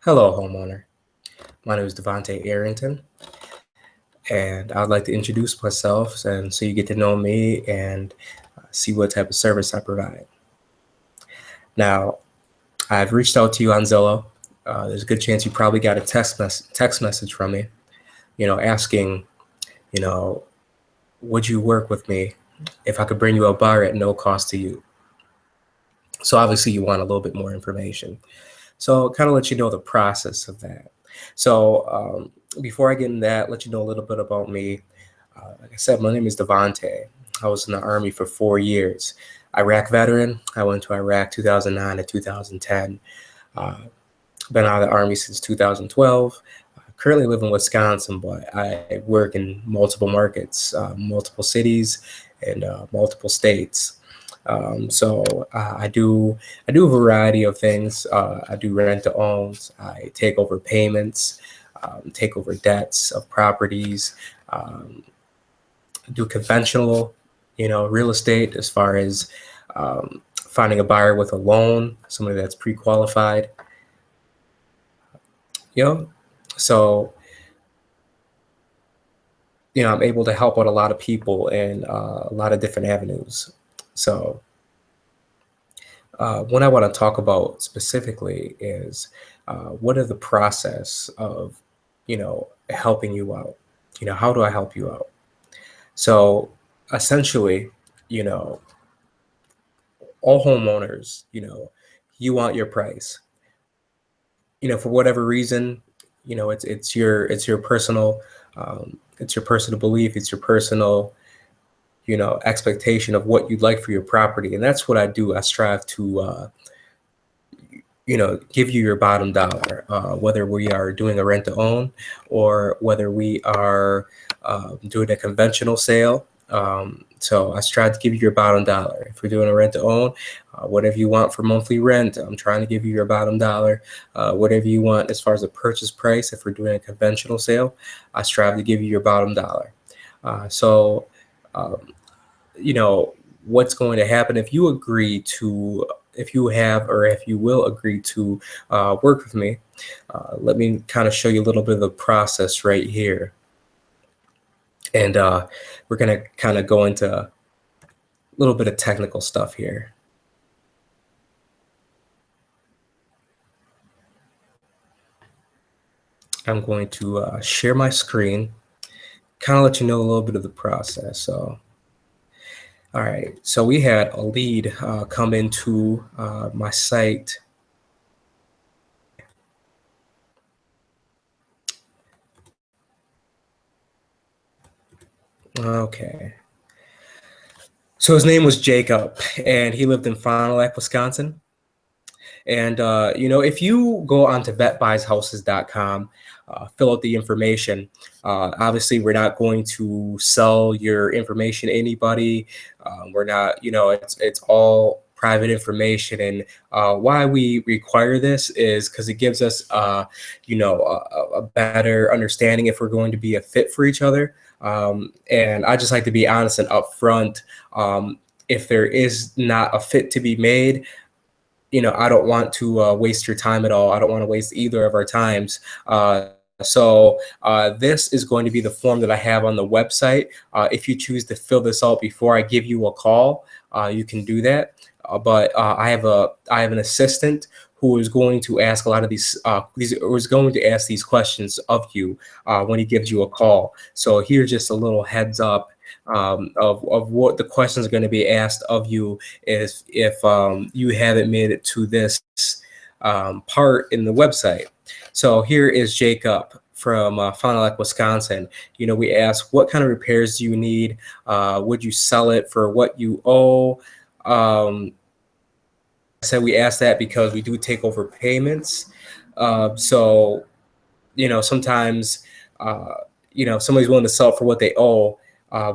Hello, homeowner. My name is Devontae Arrington, and I'd like to introduce myself and so you get to know me and see what type of service I provide. Now, I've reached out to you on Zillow. There's a good chance you probably got a text message from me, asking, you know, would you work with me if I could bring you a buyer at no cost to you? So obviously you want a little bit more information. So kind of let you know the process of that. So before I get into that, let you know a little bit about me. Like I said, my name is Devontae. I was in the Army for 4 years. Iraq veteran. I went to Iraq 2009 to 2010. Uh, been out of the Army since 2012. Currently live in Wisconsin, but I work in multiple markets, multiple cities, and multiple states. So I do a variety of things. I do rent to owns. I take over payments, take over debts of properties. Um, do conventional, real estate as far as finding a buyer with a loan, somebody that's pre-qualified. You know, so I'm able to help out a lot of people in a lot of different avenues. So what I want to talk about specifically is what are the process of, helping you out. How do I help you out? So essentially, you know, all homeowners, you want your price. For whatever reason, it's your personal it's your personal belief, it's your personal, expectation of what you'd like for your property. And that's what I do. I strive to give you your bottom dollar, whether we are doing a rent to own or whether we are doing a conventional sale. So I strive to give you your bottom dollar. If we're doing a rent to own, whatever you want for monthly rent, I'm trying to give you your bottom dollar. Whatever you want as far as a purchase price, if we're doing a conventional sale, I strive to give you your bottom dollar. So, um, you know, what's going to happen if you agree to, if you have, or if you will agree to work with me. Let me kind of show you a little bit of the process right here. And we're going to kind of go into a little bit of technical stuff here. I'm going to share my screen, kind of let you know a little bit of the process. So, all right, so we had a lead come into my site. Okay. So his name was Jacob, and he lived in Fond du Lac, Wisconsin. And if you go onto vetbuyshouses.com, fill out the information. Obviously, we're not going to sell your information to anybody. We're not, it's all private information. And why we require this is because it gives us, a better understanding if we're going to be a fit for each other. And I just like to be honest and upfront. If there is not a fit to be made, I don't want to waste your time at all. I don't want to waste either of our times. So this is going to be the form that I have on the website. If you choose to fill this out before I give you a call, you can do that. But I have an assistant who is going to ask a lot of these is going to ask these questions of you when he gives you a call. So here's just a little heads up of what the questions are going to be asked of you if you haven't made it to this part in the website. So here is Jacob from Fond du Lac, Wisconsin. We asked, what kind of repairs do you need? Would you sell it for what you owe? I said we asked that because we do take over payments. So, sometimes, if somebody's willing to sell it for what they owe,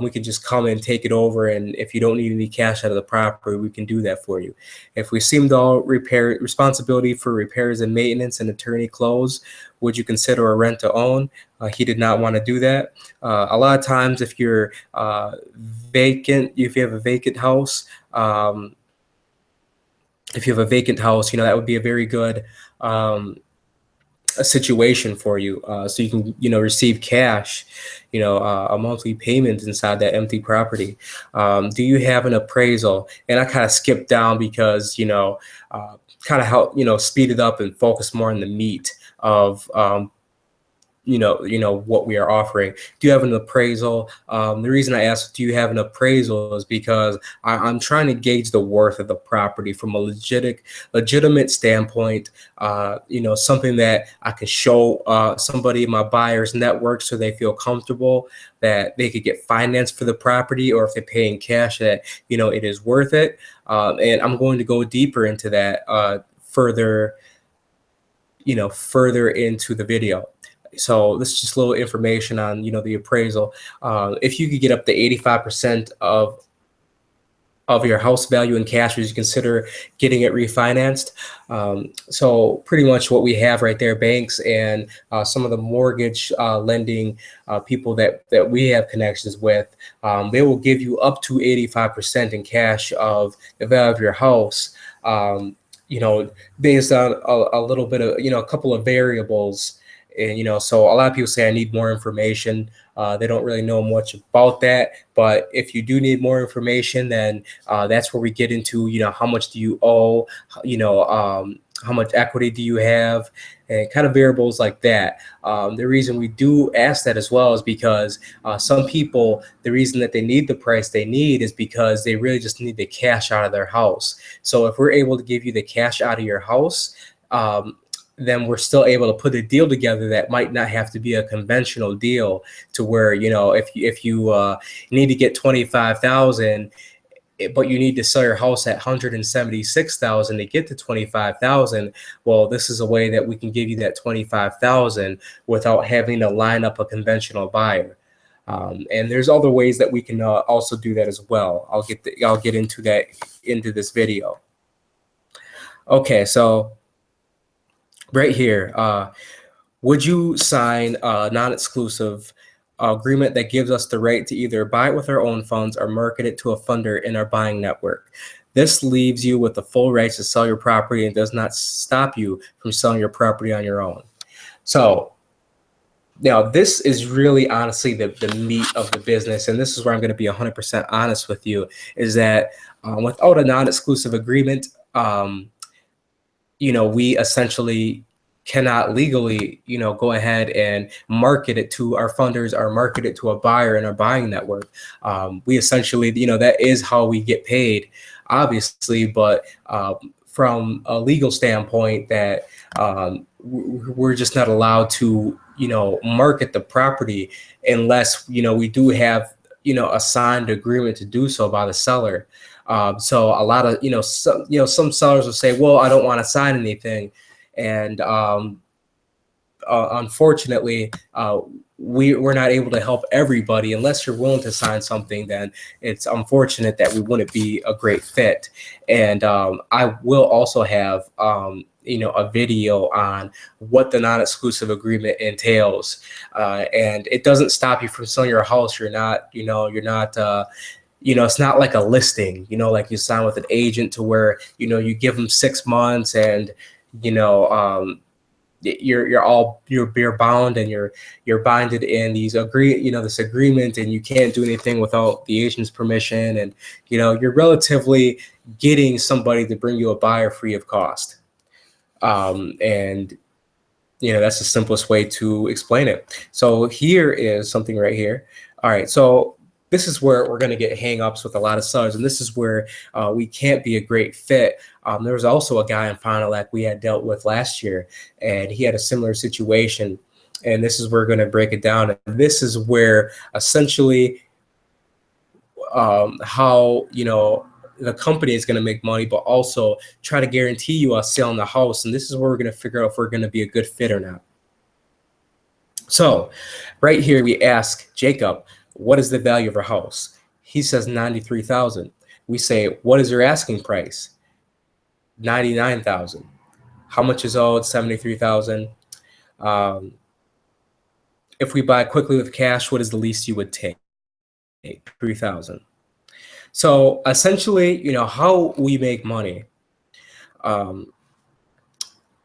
we can just come and take it over. And if you don't need any cash out of the property, we can do that for you. If we assumed all responsibility for repairs and maintenance and attorney close, would you consider a rent to own? He did not want to do that. A lot of times, if you're vacant, if you have a vacant house, that would be a very good a situation for you, so you can, receive cash, a monthly payment inside that empty property. Do you have an appraisal? And I kind of skipped down because, kind of help, speed it up and focus more on the meat of, what we are offering. Do you have an appraisal? The reason I asked, do you have an appraisal, is because I'm trying to gauge the worth of the property from a legitimate standpoint. Something that I can show somebody in my buyer's network so they feel comfortable that they could get financed for the property, or if they pay in cash, that it is worth it. And I'm going to go deeper into that further into the video. So this is just a little information on, the appraisal. If you could get up to 85% of your house value in cash, would you consider getting it refinanced? So pretty much what we have right there, banks and some of the mortgage lending people that we have connections with, they will give you up to 85% in cash of the value of your house, based on a little bit of, a couple of variables. And, so a lot of people say I need more information. They don't really know much about that. But if you do need more information, then that's where we get into, how much do you owe, how much equity do you have, and kind of variables like that. The reason we do ask that as well is because some people, the reason that they need the price they need is because they really just need the cash out of their house. So if we're able to give you the cash out of your house, then we're still able to put a deal together that might not have to be a conventional deal, to where, if you need to get 25,000, but you need to sell your house at 176,000 to get to 25,000. Well, this is a way that we can give you that 25,000 without having to line up a conventional buyer. And there's other ways that we can also do that as well. I'll get into that into this video. Okay, so right here, would you sign a non-exclusive agreement that gives us the right to either buy it with our own funds or market it to a funder in our buying network? This leaves you with the full rights to sell your property and does not stop you from selling your property on your own. So now this is really honestly the meat of the business, and this is where I'm going to be 100% honest with you, is that without a non-exclusive agreement, we essentially cannot legally, go ahead and market it to our funders or market it to a buyer in our buying network. We essentially, that is how we get paid, obviously, but from a legal standpoint, that we're just not allowed to, market the property unless, we do have, a signed agreement to do so by the seller. So a lot of, some sellers will say, well, I don't want to sign anything. And unfortunately, we're not able to help everybody. Unless you're willing to sign something, then it's unfortunate that we wouldn't be a great fit. And I will also have, a video on what the non-exclusive agreement entails. And it doesn't stop you from selling your house. You're not, it's not like a listing, like you sign with an agent to where, you give them 6 months and, you're bound and you're binded in these this agreement, and you can't do anything without the agent's permission. And, you're relatively getting somebody to bring you a buyer free of cost. And, that's the simplest way to explain it. So here is something right here. All right. So this is where we're going to get hang-ups with a lot of sellers, and this is where we can't be a great fit. There was also a guy in Fond du Lac we had dealt with last year, and he had a similar situation. And this is where we're going to break it down. And this is where essentially how, the company is going to make money, but also try to guarantee you us selling the house. And this is where we're going to figure out if we're going to be a good fit or not. So right here, we ask Jacob, what is the value of our house? He says 93,000. We say, what is your asking price? 99,000. How much is owed? 73,000. If we buy quickly with cash, what is the least you would take? 3,000. So essentially, how we make money.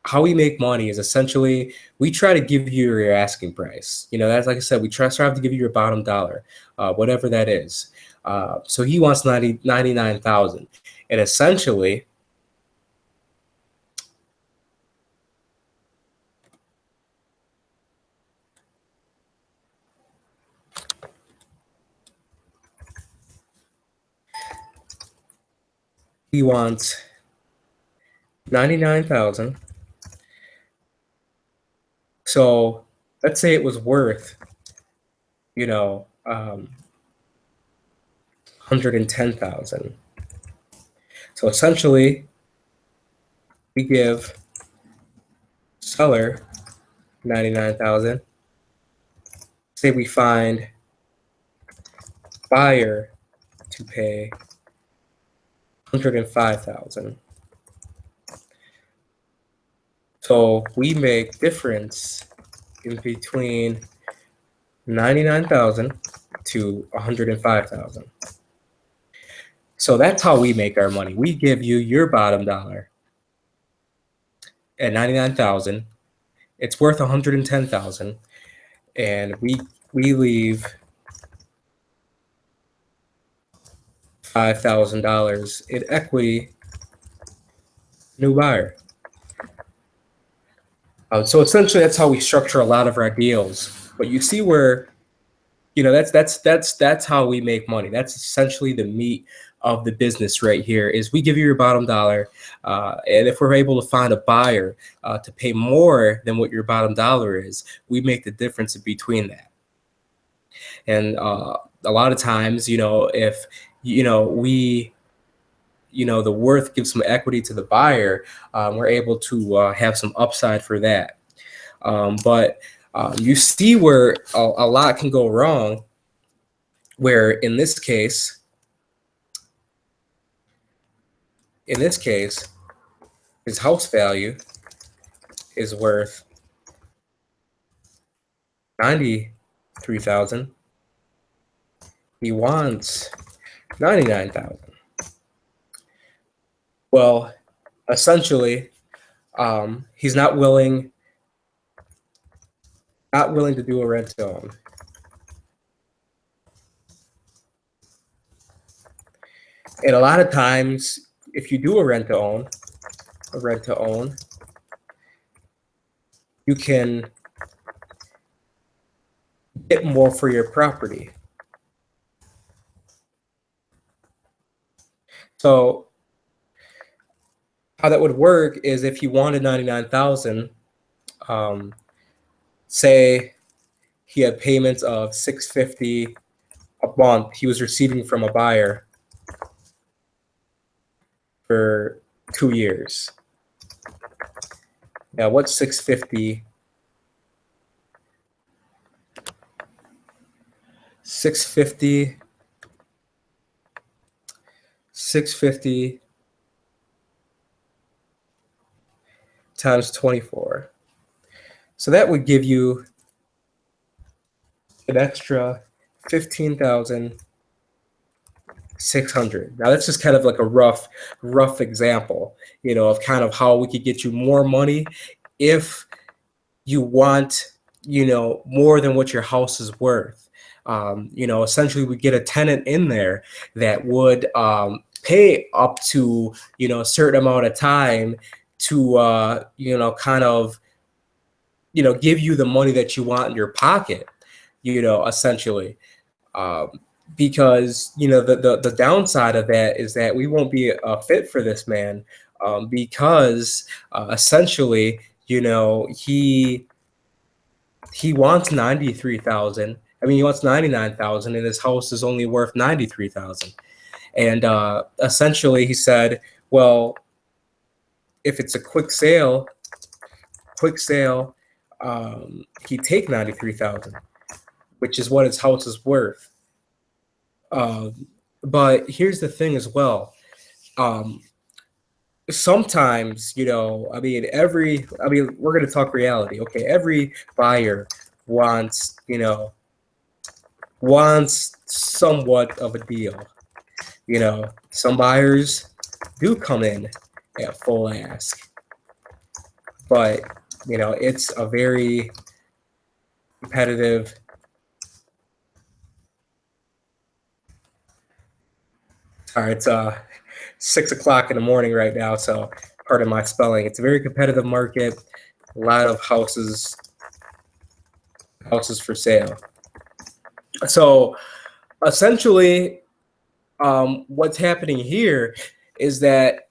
how we make money is essentially we try to give you your asking price. That's like I said, we strive to give you your bottom dollar, whatever that is. So he wants 99,000, and essentially he wants 99,000. So let's say it was worth, 110,000. So essentially, we give seller 99,000. Say we find buyer to pay 105,000. So we make difference in between 99,000 to 105,000. So that's how we make our money. We give you your bottom dollar at 99,000. It's worth 110,000, and we leave $5,000 in equity, new buyer. So essentially, that's how we structure a lot of our deals. But you see where, that's how we make money. That's essentially the meat of the business right here. Is we give you your bottom dollar, and if we're able to find a buyer to pay more than what your bottom dollar is, we make the difference in between that. And a lot of times, if we the worth gives some equity to the buyer, we're able to have some upside for that. But you see where a lot can go wrong, where in this case, his house value is worth 93,000. He wants 99,000. Well, essentially, he's not willing to do a rent to own. And a lot of times, if you do a rent to own, you can get more for your property. So how that would work is if you wanted 99,000, say he had payments of $650 a month he was receiving from a buyer for 2 years. Now, what's 650? 650 times 24. So that would give you an extra 15,600. Now that's just kind of like a rough example, of kind of how we could get you more money if you want, more than what your house is worth. Essentially we get a tenant in there that would pay up to, a certain amount of time to, kind of, give you the money that you want in your pocket, essentially. Because, the downside of that is that we won't be a fit for this man, because essentially, he wants 93,000. I mean, he wants 99,000, and his house is only worth 93,000. And essentially, he said, well, if it's a quick sale, he'd take 93,000, which is what his house is worth. But here's the thing as well. Sometimes, we're going to talk reality. Okay, every buyer wants somewhat of a deal. Some buyers do come in at full ask. but it's a very competitive. Sorry, it's 6 o'clock in the morning right now, so pardon my spelling. It's a very competitive market. A lot of houses for sale. So essentially, what's happening here is that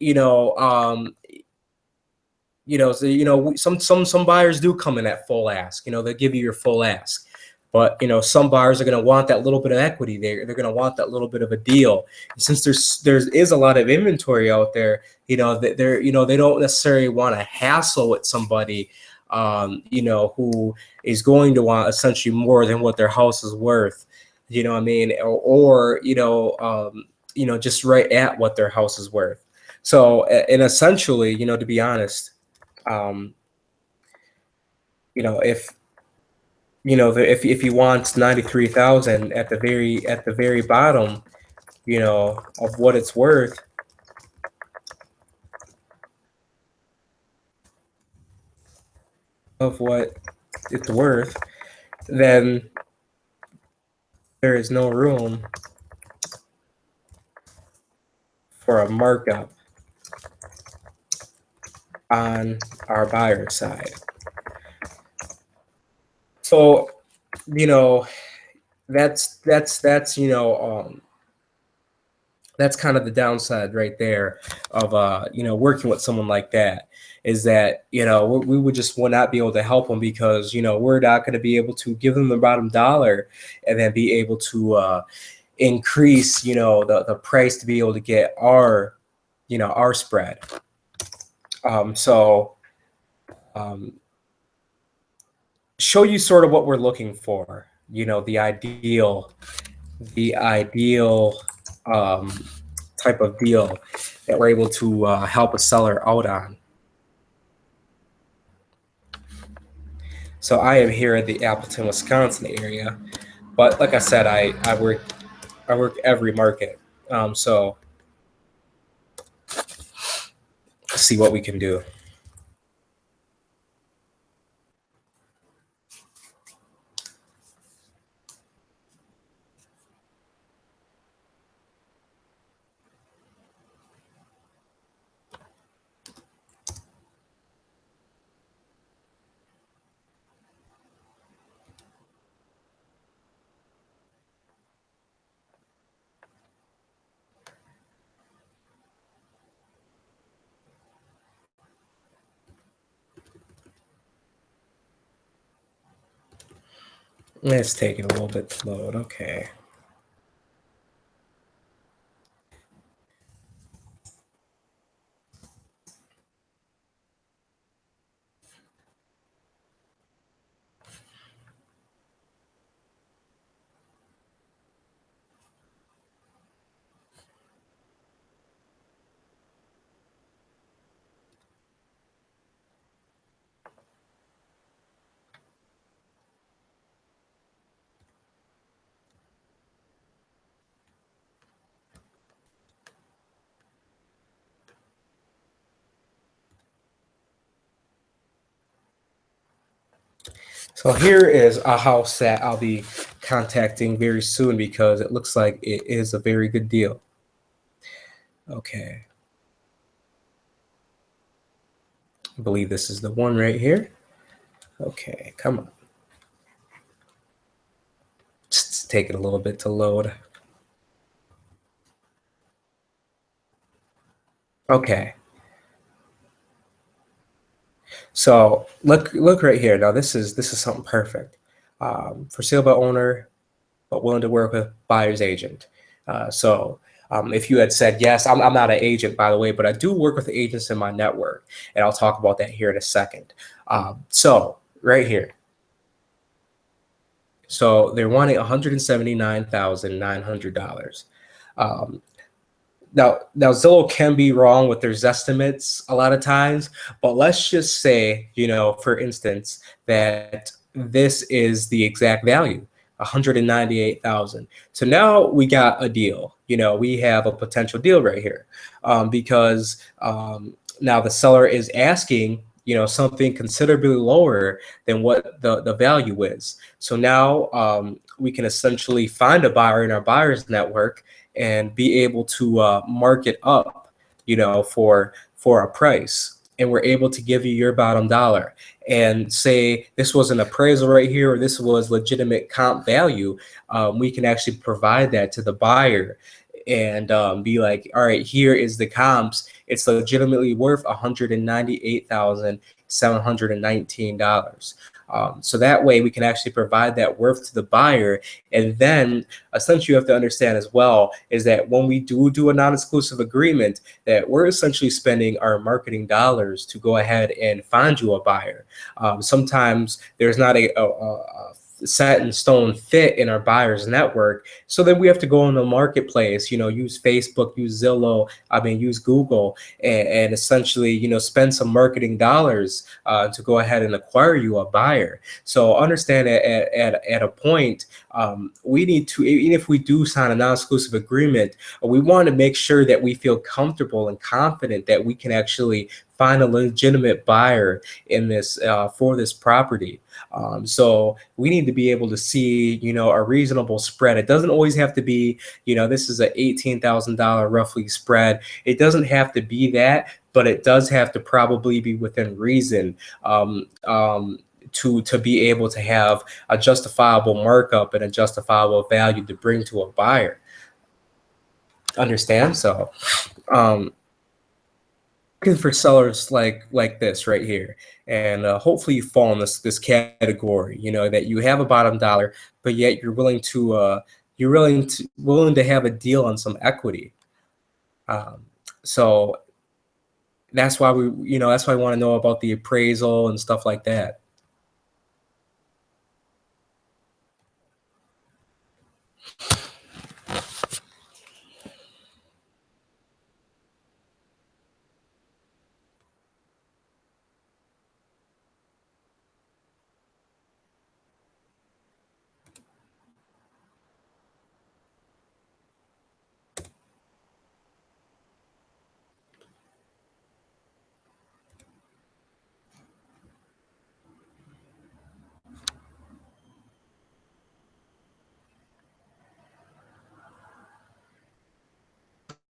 some buyers do come in at full ask. They give you your full ask, but some buyers are going to want that little bit of equity. They're going to want that little bit of a deal. And since there is a lot of inventory out there, that they don't necessarily want to hassle with somebody who is going to want essentially more than what their house is worth. You know what I mean? Or just right at what their house is worth. So, and essentially, to be honest, if you want 93,000 at the very bottom, of what it's worth, then there is no room for a markup on our buyer side. So, that's kind of the downside right there of working with someone like that, is that we would not be able to help them because we're not going to be able to give them the bottom dollar and then be able to increase the price to be able to get our spread. Show you sort of what we're looking for, the ideal type of deal that we're able to help a seller out on. So I am here at the Appleton, Wisconsin area, but like I said, I work every market. So let's see what we can do. Let's take it a little bit to load. Okay. So here is a house that I'll be contacting very soon because it looks like it is a very good deal. Okay. I believe this is the one right here. Okay, come on. Just take it a little bit to load. Okay. So look right here. Now this is something perfect. For sale by owner, but willing to work with buyer's agent. If you had said yes, I'm not an agent, by the way, but I do work with agents in my network, and I'll talk about that here in a second. So right here. So they're wanting $179,900. Now Zillow can be wrong with their estimates a lot of times, but let's just say, for instance, that this is the exact value, 198,000. So now we got a deal. We have a potential deal right here, because now the seller is asking, something considerably lower than what the value is. So now we can essentially find a buyer in our buyers network and be able to mark it up, for a price. And we're able to give you your bottom dollar and say this was an appraisal right here, or this was legitimate comp value. We can actually provide that to the buyer and be like, all right, here is the comps. It's legitimately worth $198,719. So that way we can actually provide that worth to the buyer. And then essentially you have to understand as well is that when we do a non-exclusive agreement, that we're essentially spending our marketing dollars to go ahead and find you a buyer. Sometimes there's not a set in stone fit in our buyers network. So then we have to go in the marketplace, use Facebook, use Zillow, use Google, and essentially, spend some marketing dollars to go ahead and acquire you a buyer. So understand at a point, we need to, even if we do sign a non-exclusive agreement, we want to make sure that we feel comfortable and confident that we can actually find a legitimate buyer in this for this property. So we need to be able to see, a reasonable spread. It doesn't always have to be, this is a $18,000 roughly spread. It doesn't have to be that, but it does have to probably be within reason. To be able to have a justifiable markup and a justifiable value to bring to a buyer. Understand? So looking for sellers like this right here, and hopefully you fall in this category, that you have a bottom dollar, but yet you're willing to willing to have a deal on some equity. So that's why that's why I want to know about the appraisal and stuff like that.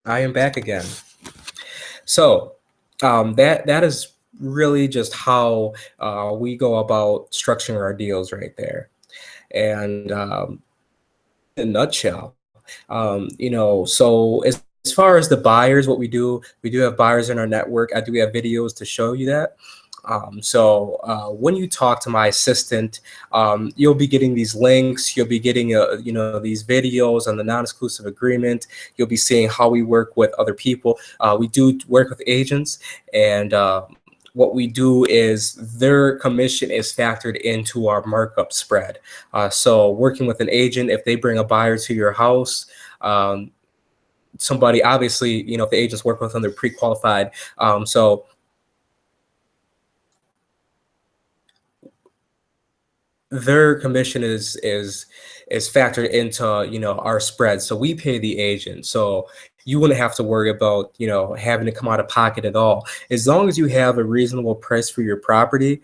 I am back again. So that is really just how we go about structuring our deals right there. And in a nutshell, so as far as the buyers, what we do have buyers in our network. I do have videos to show you that. So when you talk to my assistant, you'll be getting these links. You'll be getting, these videos on the non-exclusive agreement. You'll be seeing how we work with other people. We do work with agents, and what we do is their commission is factored into our markup spread. So working with an agent, if they bring a buyer to your house, somebody, obviously, if the agents work with them, they're pre-qualified. So their commission is factored into our spread. So we pay the agent. So you wouldn't have to worry about having to come out of pocket at all. As long as you have a reasonable price for your property,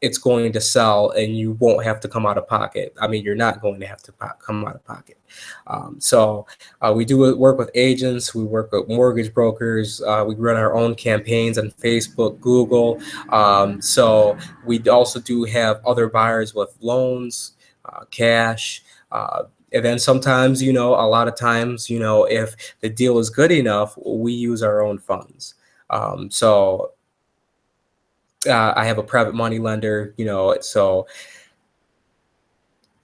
it's going to sell and you won't have to come out of pocket. You're not going to have to come out of pocket. So we do work with agents. We work with mortgage brokers. We run our own campaigns on Facebook, Google. So we also do have other buyers with loans, cash. And then sometimes, a lot of times, if the deal is good enough, we use our own funds. So I have a private money lender, so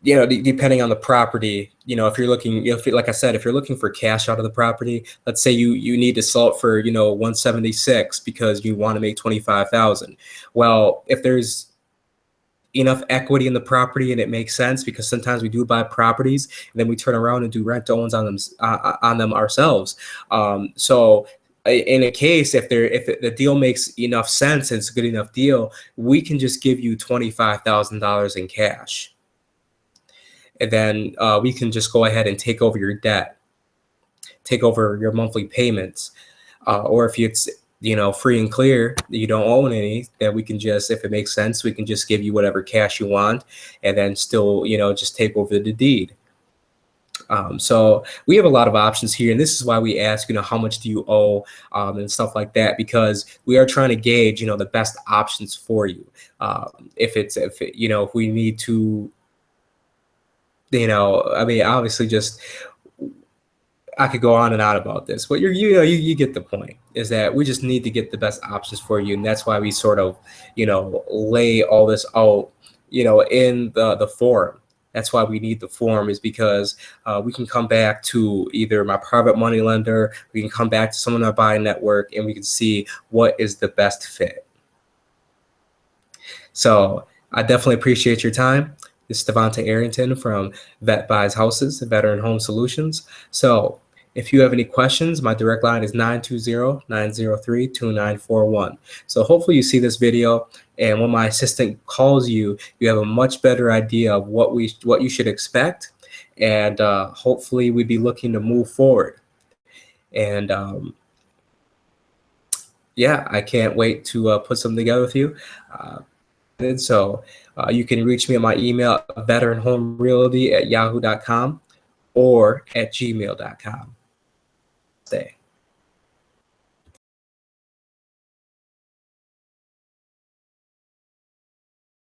depending on the property, if you're looking, like I said, if you're looking for cash out of the property, let's say you need to sell it for 176 because you want to make 25,000. Well, if there's enough equity in the property and it makes sense, because sometimes we do buy properties and then we turn around and do rent-to-owns on them ourselves. So in a case, if the deal makes enough sense and it's a good enough deal, we can just give you $25,000 in cash. And then we can just go ahead and take over your debt, take over your monthly payments. Or if it's free and clear, you don't own any, then we can just, if it makes sense, we can just give you whatever cash you want and then still, just take over the deed. So we have a lot of options here, and this is why we ask, how much do you owe, and stuff like that, because we are trying to gauge, the best options for you. If we need to, obviously, just I could go on and on about this, but you get the point. Is that we just need to get the best options for you, and that's why we sort of, lay all this out, in the forum. That's why we need the form, is because we can come back to either my private money lender, we can come back to someone in our buying network, and we can see what is the best fit. So I definitely appreciate your time. This is Devontae Arrington from Vet Buys Houses, Veteran Home Solutions. So if you have any questions, my direct line is 920-903-2941. So hopefully you see this video, and when my assistant calls you, you have a much better idea of what you should expect, and hopefully we'd be looking to move forward. And yeah, I can't wait to put something together with you. So you can reach me at my email, veteranhomerealty@yahoo.com or at gmail.com. Stay.